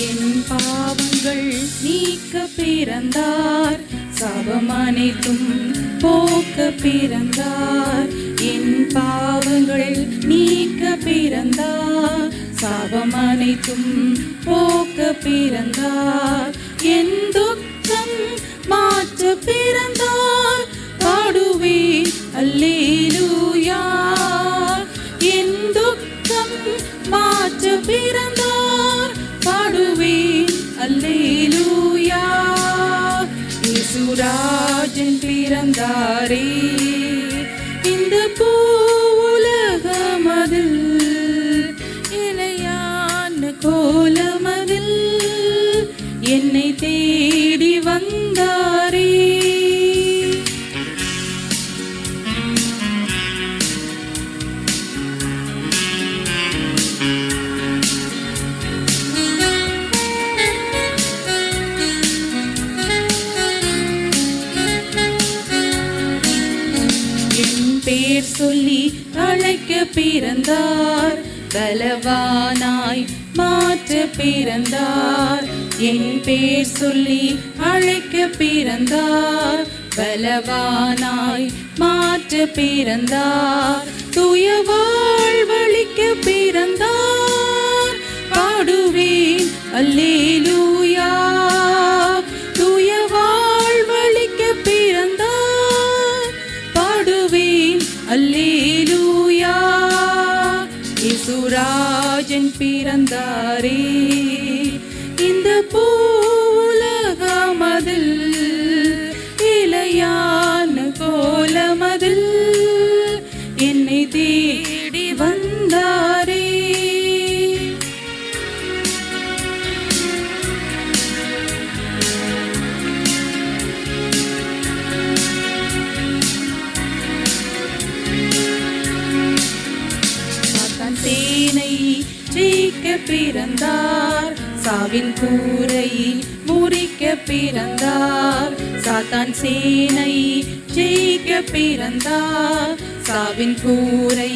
என் பாவங்கள் நீக்க பிறந்தார், சாபம் அனைத்தும் போக்க பிறந்தார். என் பாவங்கள் நீக்க பிறந்தார், சாபம் அனைத்தும் போக்க பிறந்தார். என் துக்கம் மாற்ற பிறந்தார், பாடுவேன் அல்லேலூயா. என் துக்கம் மாற்ற பிறந்தார், பாடுவேன் அல்லேலூயா. இயேசுராஜன் பிறந்தாரே இந்த பூவுலகமதில், இளையான கோலமதில் என்னை தேடி வந்தாரே. பேர் சொல்லி அழைக்க பிறந்தார், பலவானாய் மாற்ற பிறந்தார். என் பேர் சொல்லி அழைக்க பிறந்தார், பலவானாய் மாற்ற பிறந்தார். தூய வாழ்வழிக்க பிறந்தார், பாடுவேன் அல்லேலூயா. தூய வாழ்வழிக்க பிறந்தார், பாடுவேன் அல்லேலூயா. இயேசுராஜன் பிறந்தாரே இந்த பூவுலகமதில், இளையான கோலமதில் என்னை தேடி வந்தாரே. சேனை ஜெயிக்க பிறந்தார், சாவின் கூரை முறிக்க பிறந்தார். சாத்தான் சேனை ஜெயிக்க பிறந்தார், சாவின் கூரை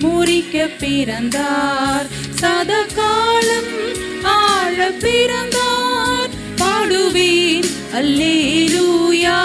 முறிக்க பிறந்தார். சதா காலம் ஆள பிறந்தார், பாடுவேன் அல்லேலூயா.